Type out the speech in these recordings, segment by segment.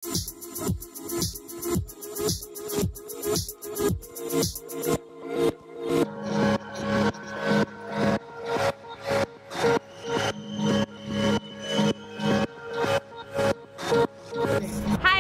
Hi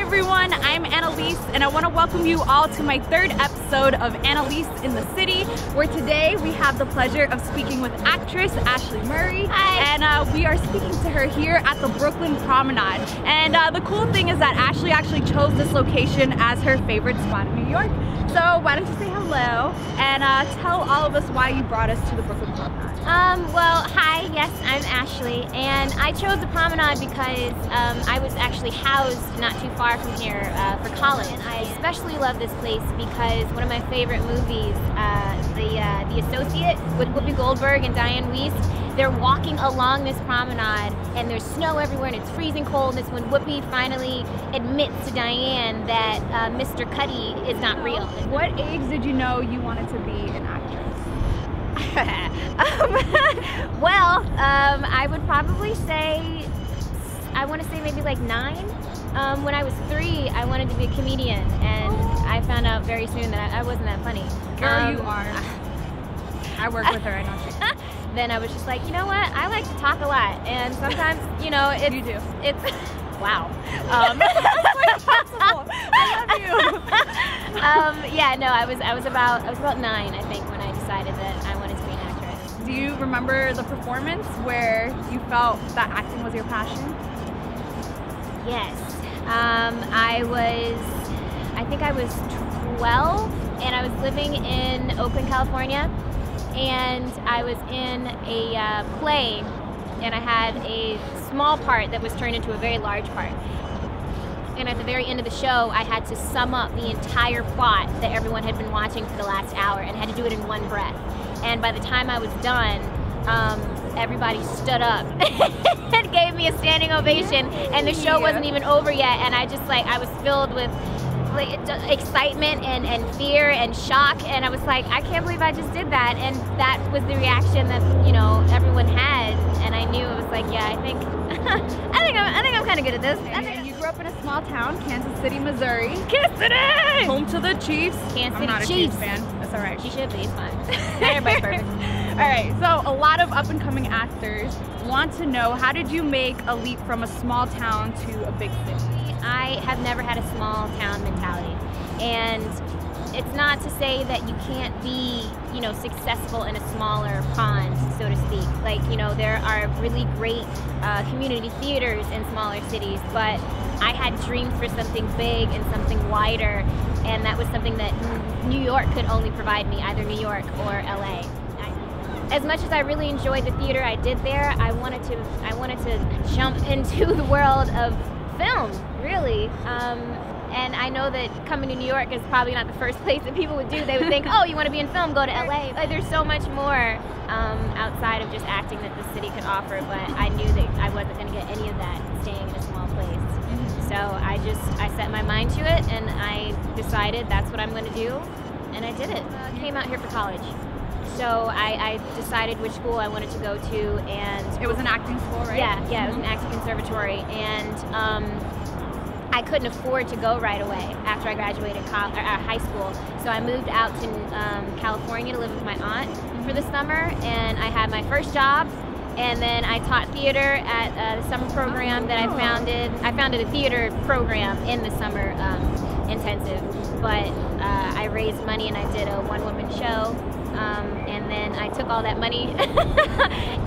everyone, I'm Analiese, and I want to welcome you all to my third episode of Analiese in the City, where today we have the pleasure of speaking with actress Ashleigh Murray. Hi. And we are speaking to her here at the Brooklyn Promenade. And the cool thing is that Ashleigh actually chose this location as her favorite spot in New York. So why don't you say hello and tell all of us why you brought us to the Brooklyn Promenade. Well, hi, yes, I'm Ashleigh, and I chose the Promenade because I was actually housed not too far from here for college. And I especially love this place because one of my favorite movies, The Associate, with Whoopi Goldberg and Diane Wiest, they're walking along this promenade and there's snow everywhere and it's freezing cold, and it's when Whoopi finally admits to Diane that Mr. Cuddy is not real. What age did you know you wanted to be an actress? I would probably say, I want to say maybe like 9. When I was 3, I wanted to be a comedian, and I found out very soon that I wasn't that funny. Girl, you are. I work with her, I know she. Then I was just like, you know what? I like to talk a lot, and sometimes, you know, it's... You do. It's... Wow. That's impossible. I love you. Yeah, no, I was about 9, I think, when I decided that I wanted to be an actress. Do you remember the performance where you felt that acting was your passion? Yes. I think I was 12, and I was living in Oakland, California, and I was in a play, and I had a small part that was turned into a very large part. And at the very end of the show, I had to sum up the entire plot that everyone had been watching for the last hour, and had to do it in one breath. And by the time I was done, everybody stood up and gave me a standing ovation, and the show wasn't even over yet, and I was filled with excitement and fear and shock, and I was like, I can't believe I just did that. And that was the reaction that, you know, everyone had, and I knew it was like, yeah, I think I'm kind of good at this. And you grew up in a small town, Kansas City, Missouri. Kansas City! Home to the Chiefs. Kansas City I'm not a Chiefs Chiefs fan. That's all right. She should be. It's fine. Everybody's perfect. All right, so a lot of up-and-coming actors want to know, how did you make a leap from a small town to a big city? I have never had a small town mentality, and it's not to say that you can't be, you know, successful in a smaller pond, so to speak. Like, you know, there are really great community theaters in smaller cities, but I had dreamed for something big and something wider, and that was something that New York could only provide me, either New York or LA. As much as I really enjoyed the theater I did there, I wanted to jump into the world of film, really. And I know that coming to New York is probably not the first place that people would do. They would think, oh, you want to be in film, go to LA. Like, there's so much more outside of just acting that the city could offer, but I knew that I wasn't going to get any of that staying in a small place. So I set my mind to it, and I decided that's what I'm going to do, and I did it. Came out here for college. So I decided which school I wanted to go to, and it was an acting school, right? Yeah, it was an acting conservatory, and I couldn't afford to go right away after I graduated high school. So I moved out to California to live with my aunt for the summer, and I had my first job, and then I taught theater at the summer program that I founded. I founded a theater program in the summer intensive, but I raised money and I did a one-woman show. And then I took all that money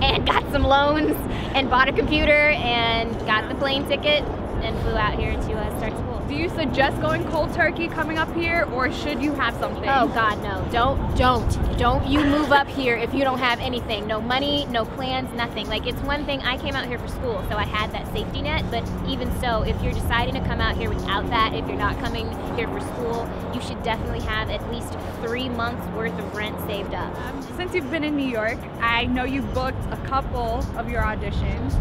and got some loans and bought a computer and got the plane ticket and flew out here to start school. Do you suggest going cold turkey coming up here, or should you have something? Oh God, no. Don't you move up here if you don't have anything. No money, no plans, nothing. Like, it's one thing, I came out here for school, so I had that safety net, but even so, if you're deciding to come out here without that, if you're not coming here for school, you should definitely have at least 3 months worth of rent saved up. Since you've been in New York, I know you've booked a couple of your auditions.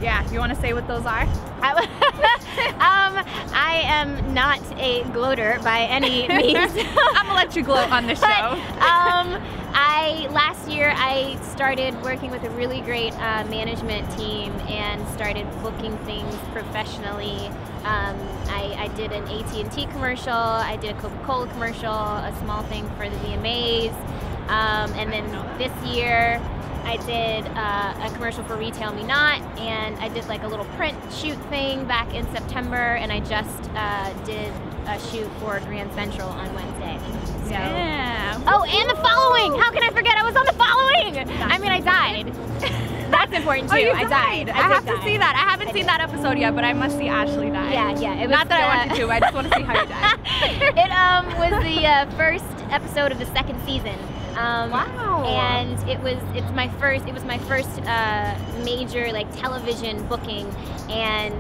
Yeah, you want to say what those are? I I am not a gloater by any means. I'm gonna let you gloat on the show. Last year I started working with a really great management team and started booking things professionally. I did an AT&T commercial, I did a Coca-Cola commercial, a small thing for the VMAs, and then this year I did a commercial for Retail Me Not, and I did like a little print shoot thing back in September, and I just did a shoot for Grand Central on Wednesday. So. Yeah. Oh, and the following! How can I forget I was on the following? I mean, I died. That's important too. Oh, you I died. I have to see that. I haven't seen that episode yet, but I must see Ashleigh die. Yeah. It was, not that I wanted to. I just want to see how you died. It was the first episode of the second season. Wow. And it was my first major like television booking, and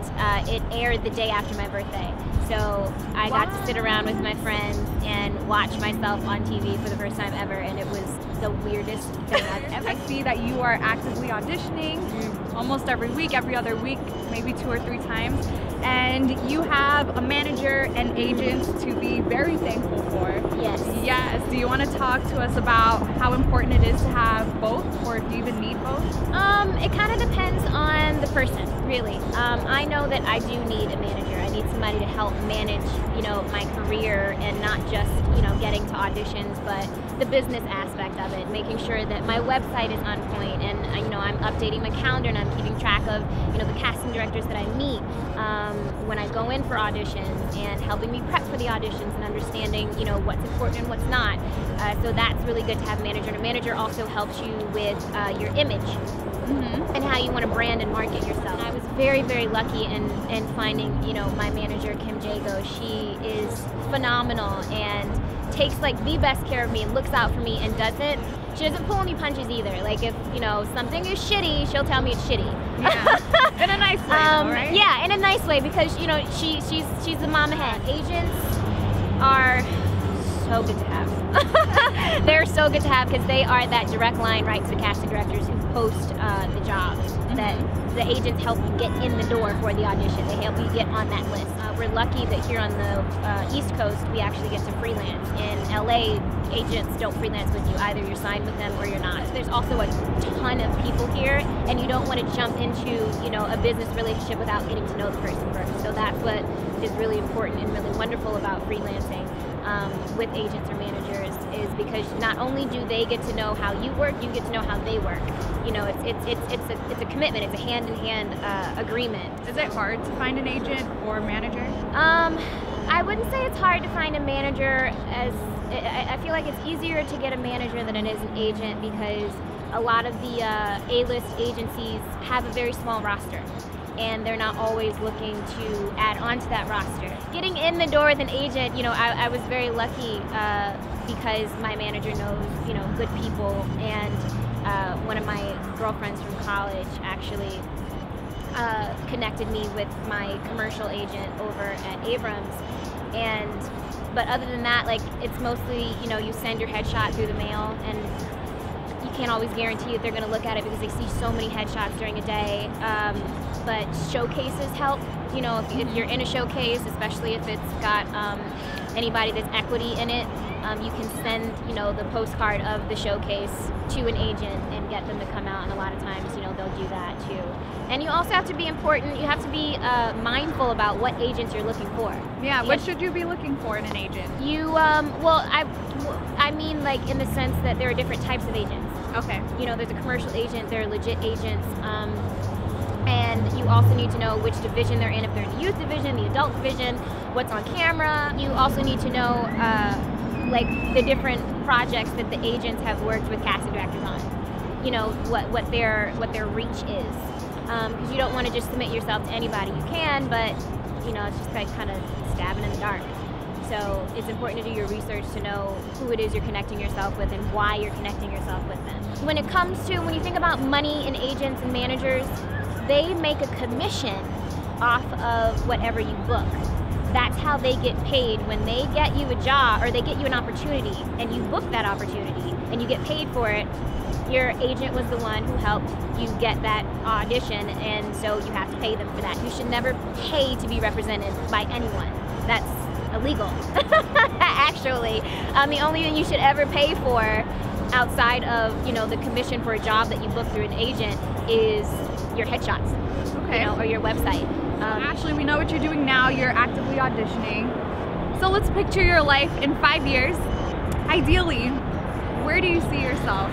it aired the day after my birthday. So I got to sit around with my friends and watch myself on TV for the first time ever, and it was the weirdest thing I've ever I see that you are actively auditioning almost every week, every other week, maybe 2 or 3 times, and you have a manager and agents to be very thankful for. Yes. Yes. Do you want to talk to us about how important it is to have both, or if you even need both? It kind of depends on the person, really. I know that I do need a manager. I need somebody to help manage, my career, and not just, getting to auditions, but the business aspect of it, making sure that my website is on point, and I'm updating my calendar, and I'm keeping track of, the casting directors that I meet when I go in for auditions, and helping me prep for the auditions and understanding, what's important and what's not. So that's really good to have a manager. And a manager also helps you with your image. And how you want to brand and market yourself. And I was very, very lucky in finding, my manager, Kim Jago. She is phenomenal and takes like the best care of me and looks out for me, and she doesn't pull any punches either. Like if, something is shitty, she'll tell me it's shitty. Yeah. In a nice way, though, right? Yeah, in a nice way, because, she's the mama hen. Agents are so good to have. They're so good to have because they are that direct line right to the casting directors who post the jobs. That the agents help you get in the door for the audition. They help you get on that list. We're lucky that here on the East Coast we actually get to freelance. In LA, agents don't freelance with you. Either you're signed with them or you're not. There's also a ton of people here, and you don't want to jump into a business relationship without getting to know the person first. So that's what is really important and really wonderful about freelancing with agents or managers, is because not only do they get to know how you work, you get to know how they work. It's a commitment. It's a hand-in-hand agreement. Is it hard to find an agent or manager? I wouldn't say it's hard to find a manager. I feel like it's easier to get a manager than it is an agent, because a lot of the A-list agencies have a very small roster, and they're not always looking to add on to that roster. Getting in the door with an agent, I was very lucky because my manager knows, good people, and one of my girlfriends from college actually connected me with my commercial agent over at Abrams. But other than that, like, it's mostly, you send your headshot through the mail, and you can't always guarantee that they're going to look at it because they see so many headshots during a day. But showcases help. If you're in a showcase, especially if it's got anybody that's equity in it, you can send, the postcard of the showcase to an agent and get them to come out, and a lot of times, they'll do that too. And you also have to be you have to be mindful about what agents you're looking for. Yeah, what should you be looking for in an agent? I mean, like, in the sense that there are different types of agents. Okay. There's a commercial agent, there are legit agents, and you also need to know which division they're in, if they're in the youth division, the adult division, what's on camera. You also need to know, like, the different projects that the agents have worked with casting directors on. What their reach is. Because you don't want to just submit yourself to anybody. You can, but, it's just like kind of stabbing in the dark. So it's important to do your research to know who it is you're connecting yourself with and why you're connecting yourself with them. When you think about money and agents and managers, they make a commission off of whatever you book. That's how they get paid. When they get you a job, or they get you an opportunity, and you book that opportunity, and you get paid for it, your agent was the one who helped you get that audition, and so you have to pay them for that. You should never pay to be represented by anyone. That's illegal, actually. The only thing you should ever pay for outside of, you know, the commission for a job that you book through an agent is your headshots, okay, you know, or your website. Ashley, we know what you're doing now. You're actively auditioning. So let's picture your life in 5 years. Ideally, where do you see yourself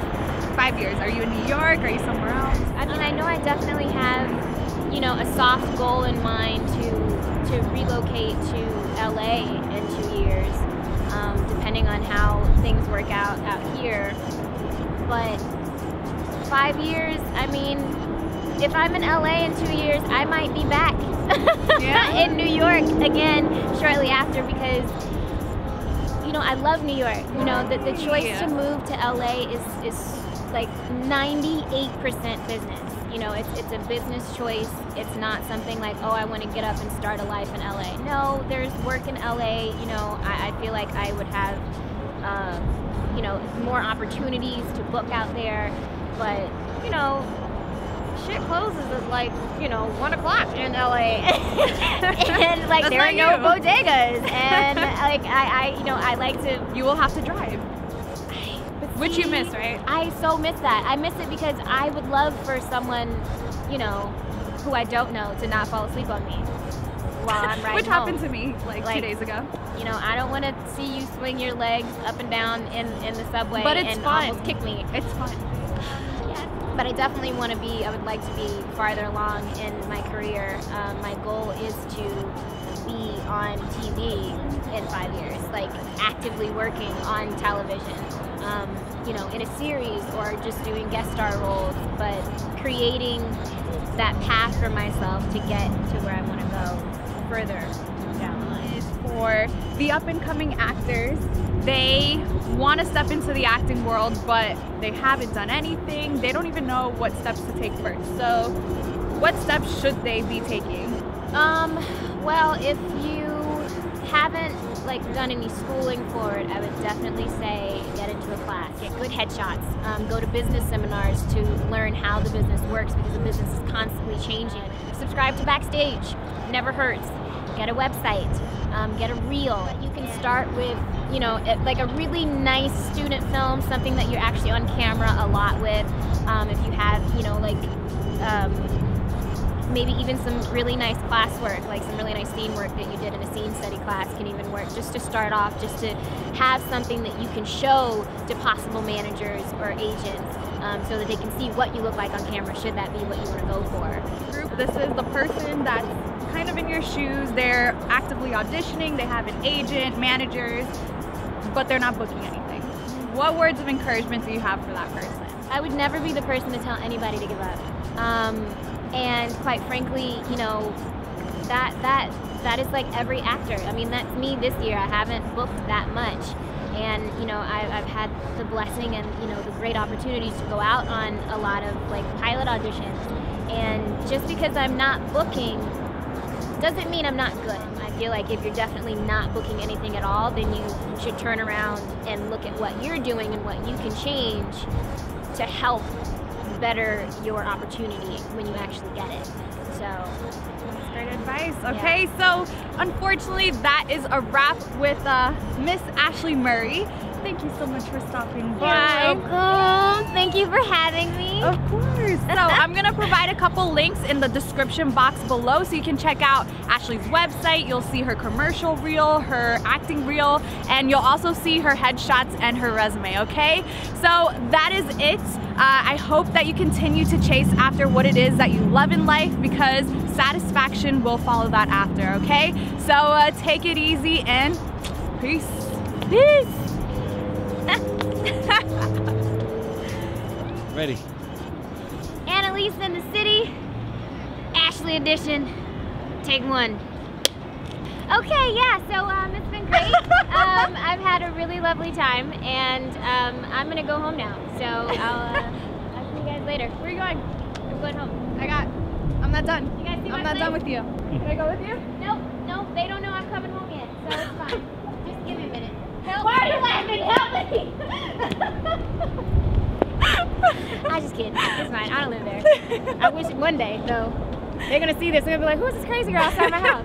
5 years? Are you in New York? Are you somewhere else? I mean, I know I definitely have, you know, a soft goal in mind to relocate to LA in 2 years, depending on how things work out here. But 5 years, I mean, if I'm in LA in 2 years, I might be back in New York again shortly after, because, you know, I love New York. You know, the choice to move to LA is like 98% business. You know, it's a business choice. It's not something like, oh, I want to get up and start a life in LA. No, there's work in LA. You know, I feel like I would have, you know, more opportunities to book out there. But, you know, shit closes at like, you know, 1 o'clock in LA. And like, there are no bodegas. And like, you know, I like to. You will have to drive. Which you miss, right? I so miss that. I miss it because I would love for someone, you know, who I don't know to not fall asleep on me while I'm riding Which home. happened to me like 2 days ago. You know, I don't want to see you swing your legs up and down in the subway and almost kick me. It's fun. But I definitely want to be, I would like to be farther along in my career. My goal is to be on TV in 5 years, like actively working on television. You know, in a series or just doing guest star roles, but creating that path for myself to get to where I want to go further down the line. For the up-and-coming actors, they want to step into the acting world, but they haven't done anything. They don't even know what steps to take first. So what steps should they be taking? Well, if you haven't like done any schooling for it, I would definitely say get into a class, get good headshots, go to business seminars to learn how the business works, because the business is constantly changing. Subscribe to Backstage, never hurts. Get a website, get a reel. You can start with, you know, like a really nice student film, something that you're actually on camera a lot with. If you have, you know, like maybe even some really nice classwork, like some really nice scene work that you did in a scene study class can even work, just to start off, just to have something that you can show to possible managers or agents, so that they can see what you look like on camera, should that be what you want to go for. This is the person that's kind of in your shoes. They're actively auditioning, they have an agent, managers, but they're not booking anything. What words of encouragement do you have for that person? I would never be the person to tell anybody to give up. And quite frankly, you know, that is like every actor. I mean, that's me this year. I haven't booked that much. And, you know, I've had the blessing and, you know, the great opportunities to go out on a lot of like pilot auditions. And just because I'm not booking doesn't mean I'm not good. I feel like if you're definitely not booking anything at all, then you should turn around and look at what you're doing and what you can change to help better your opportunity when you actually get it. So that's great advice. Okay, so unfortunately that is a wrap with Miss Ashleigh Murray. Thank you so much for stopping by. You're welcome. Thank you for having me. Of course. So I'm gonna provide a couple links in the description box below so you can check out Ashleigh's website. You'll see her commercial reel, her acting reel, and you'll also see her headshots and her resume, okay? So that is it. I hope that you continue to chase after what it is that you love in life, because satisfaction will follow that after, okay? So take it easy and peace. Peace. Ready. Analiese in the city, Ashleigh edition, take one. Okay, yeah, so it's been great. I've had a really lovely time, and I'm gonna go home now. So I'll see you guys later. Where are you going? I'm going home. I'm not done. You guys see I'm not done with you. Can I go with you? No, they don't know I'm coming home yet, so it's fine. Just give me a minute. Help. Why are you laughing? Help me! I just kidding. It's fine. I don't live there. I wish one day, though, they're gonna see this and they'll be like, who's this crazy girl outside my house?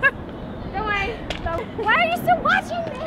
Don't worry. So, why are you still watching me?